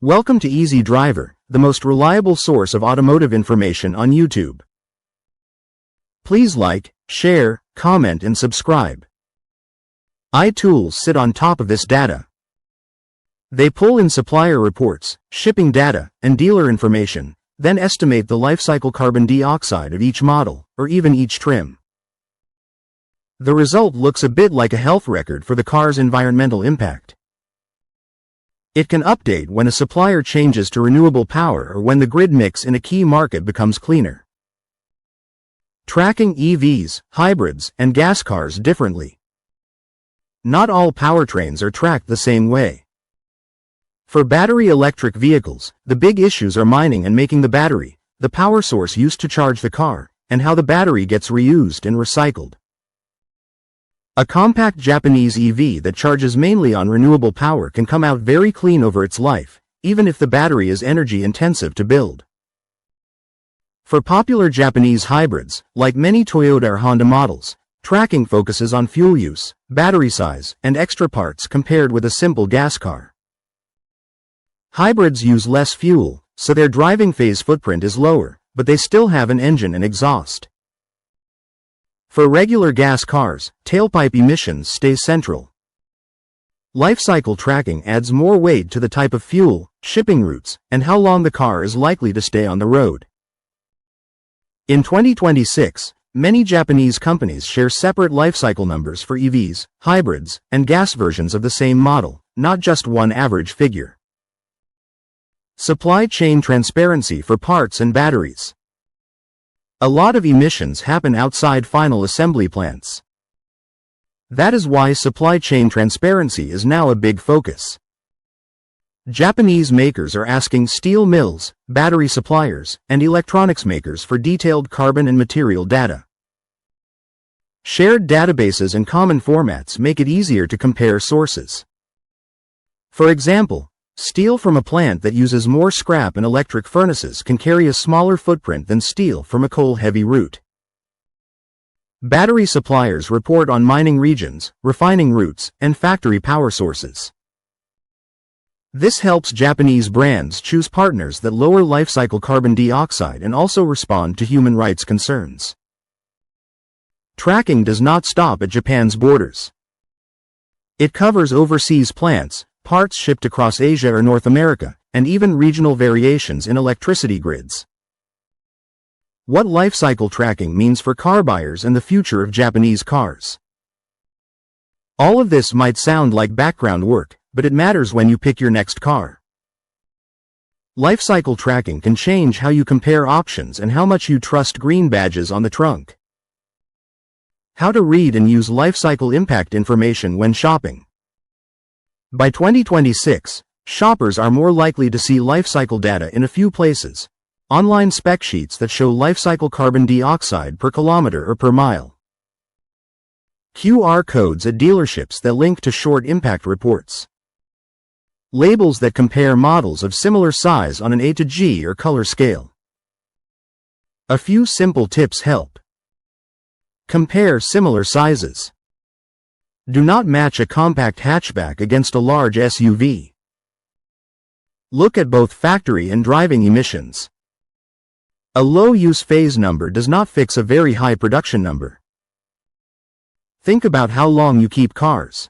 Welcome to Easy Driver, the most reliable source of automotive information on YouTube. Please like, share, comment and subscribe. iTools sit on top of this data. They pull in supplier reports, shipping data, and dealer information, then estimate the lifecycle carbon dioxide of each model, or even each trim. The result looks a bit like a health record for the car's environmental impact. It can update when a supplier changes to renewable power or when the grid mix in a key market becomes cleaner. Tracking EVs, hybrids, and gas cars differently. Not all powertrains are tracked the same way. For battery electric vehicles, the big issues are mining and making the battery, the power source used to charge the car, and how the battery gets reused and recycled. A compact Japanese EV that charges mainly on renewable power can come out very clean over its life, even if the battery is energy intensive to build. For popular Japanese hybrids, like many Toyota or Honda models, tracking focuses on fuel use, battery size, and extra parts compared with a simple gas car. Hybrids use less fuel, so their driving phase footprint is lower, but they still have an engine and exhaust. For regular gas cars, tailpipe emissions stay central. Lifecycle tracking adds more weight to the type of fuel, shipping routes, and how long the car is likely to stay on the road. In 2026, many Japanese companies share separate lifecycle numbers for EVs, hybrids, and gas versions of the same model, not just one average figure. Supply chain transparency for parts and batteries. A lot of emissions happen outside final assembly plants. That is why supply chain transparency is now a big focus. Japanese makers are asking steel mills, battery suppliers, and electronics makers for detailed carbon and material data. Shared databases and common formats make it easier to compare sources. For example, steel from a plant that uses more scrap and electric furnaces can carry a smaller footprint than steel from a coal-heavy route. Battery suppliers report on mining regions, refining routes, and factory power sources. This helps Japanese brands choose partners that lower lifecycle carbon dioxide and also respond to human rights concerns. Tracking does not stop at Japan's borders. It covers overseas plants, parts shipped across Asia or North America, and even regional variations in electricity grids. What lifecycle tracking means for car buyers and the future of Japanese cars. All of this might sound like background work, but it matters when you pick your next car. Lifecycle tracking can change how you compare options and how much you trust green badges on the trunk. How to read and use lifecycle impact information when shopping. By 2026, shoppers are more likely to see lifecycle data in a few places. Online spec sheets that show lifecycle carbon dioxide per kilometer or per mile. QR codes at dealerships that link to short impact reports. Labels that compare models of similar size on an A to G or color scale. A few simple tips help. Compare similar sizes. Do not match a compact hatchback against a large SUV. Look at both factory and driving emissions. A low use phase number does not fix a very high production number. Think about how long you keep cars.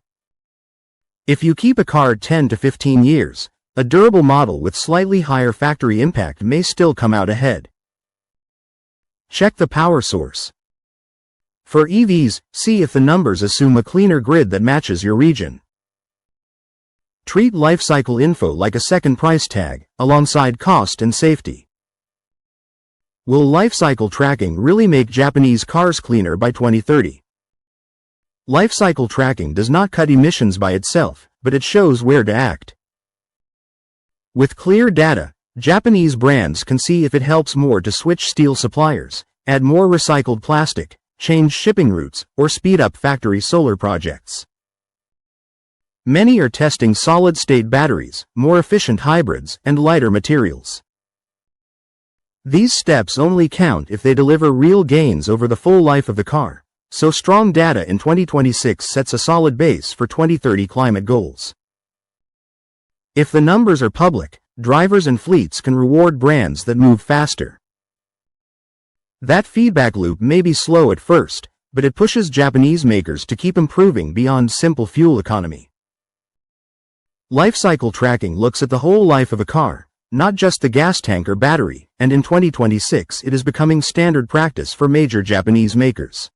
If you keep a car 10 to 15 years, a durable model with slightly higher factory impact may still come out ahead. Check the power source. For EVs, see if the numbers assume a cleaner grid that matches your region. Treat lifecycle info like a second price tag, alongside cost and safety. Will lifecycle tracking really make Japanese cars cleaner by 2030? Lifecycle tracking does not cut emissions by itself, but it shows where to act. With clear data, Japanese brands can see if it helps more to switch steel suppliers, add more recycled plastic, change shipping routes, or speed up factory solar projects. Many are testing solid-state batteries, more efficient hybrids, and lighter materials. These steps only count if they deliver real gains over the full life of the car, so strong data in 2026 sets a solid base for 2030 climate goals. If the numbers are public, drivers and fleets can reward brands that move faster. That feedback loop may be slow at first, but it pushes Japanese makers to keep improving beyond simple fuel economy. Lifecycle tracking looks at the whole life of a car, not just the gas tank or battery, and in 2026 it is becoming standard practice for major Japanese makers.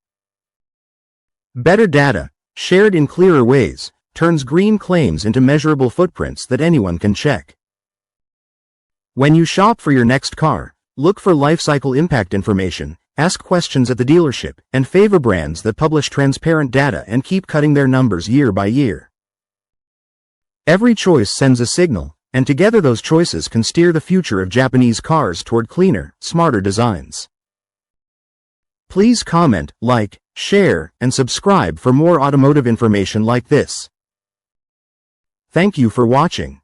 Better data, shared in clearer ways, turns green claims into measurable footprints that anyone can check. When you shop for your next car, look for lifecycle impact information, ask questions at the dealership, and favor brands that publish transparent data and keep cutting their numbers year by year. Every choice sends a signal, and together those choices can steer the future of Japanese cars toward cleaner, smarter designs. Please comment, like, share, and subscribe for more automotive information like this. Thank you for watching.